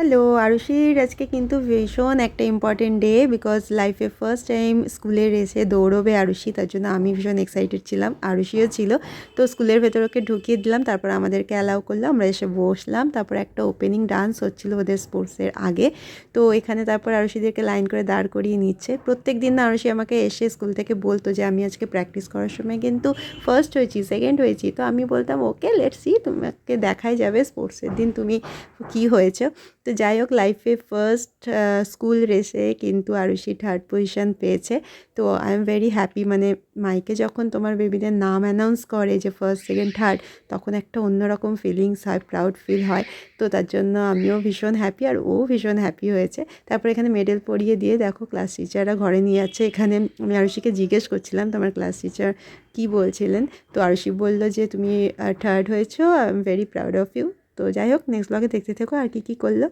Hello, আরুষির আজকে কিন্তু ভীষণ একটা ইম্পর্টেন্ট ডে বিকজ লাইফে ফার্স্ট টাইম স্কুলে রেসে দৌড়বে আরুষি, তার জন্য আমি ভীষণ এক্সাইটেড ছিলাম, আরুষিও ছিল। তো স্কুলের ভেতর ওকে ঢুকিয়ে দিলাম, তারপর আমাদেরকে অ্যালাউ করলো, আমরা এসে বসলাম। তারপর একটা ওপেনিং ডান্স হচ্ছিলো ওদের স্পোর্টসের আগে। তো এখানে তারপর আরুষিদেরকে লাইন করে দাঁড় করিয়ে নিচ্ছে। প্রত্যেক দিন না আরুষি আমাকে এসে স্কুল থেকে বলতো যে আমি আজকে প্র্যাকটিস করার সময় কিন্তু ফার্স্ট হয়েছি, সেকেন্ড হয়েছি। তো আমি বলতাম ওকে লেটস সি, তোমাকে দেখাই যাবে স্পোর্টসের দিন তুমি কী হয়েছে। তো যাই হোক, লাইফে ফার্স্ট স্কুল রেসে কিন্তু আরুষি থার্ড পজিশন পেয়েছে। তো আই এম ভেরি হ্যাপি, মানে মাইকে যখন তোমার বেবিদের নাম অ্যানাউন্স করে যে ফার্স্ট সেকেন্ড থার্ড, তখন একটা অন্যরকম ফিলিংস হয়, প্রাউড ফিল হয়। তো তার জন্য আমিও ভীষণ হ্যাপি আর ও ভীষণ হ্যাপি হয়েছে। তারপর এখানে মেডেল পরিয়ে দিয়ে দেখো ক্লাস টিচাররা ঘরে নিয়ে যাচ্ছে। এখানে আমি আরুষিকে জিজ্ঞেস করছিলাম তোমার ক্লাস টিচার কী বলছিলেন। তো আরুষি বললো যে তুমি থার্ড হয়েছো, I am very proud of you. তো যাই হোক, নেক্সট ব্লগে দেখতে থেকো আর কী কী করলো।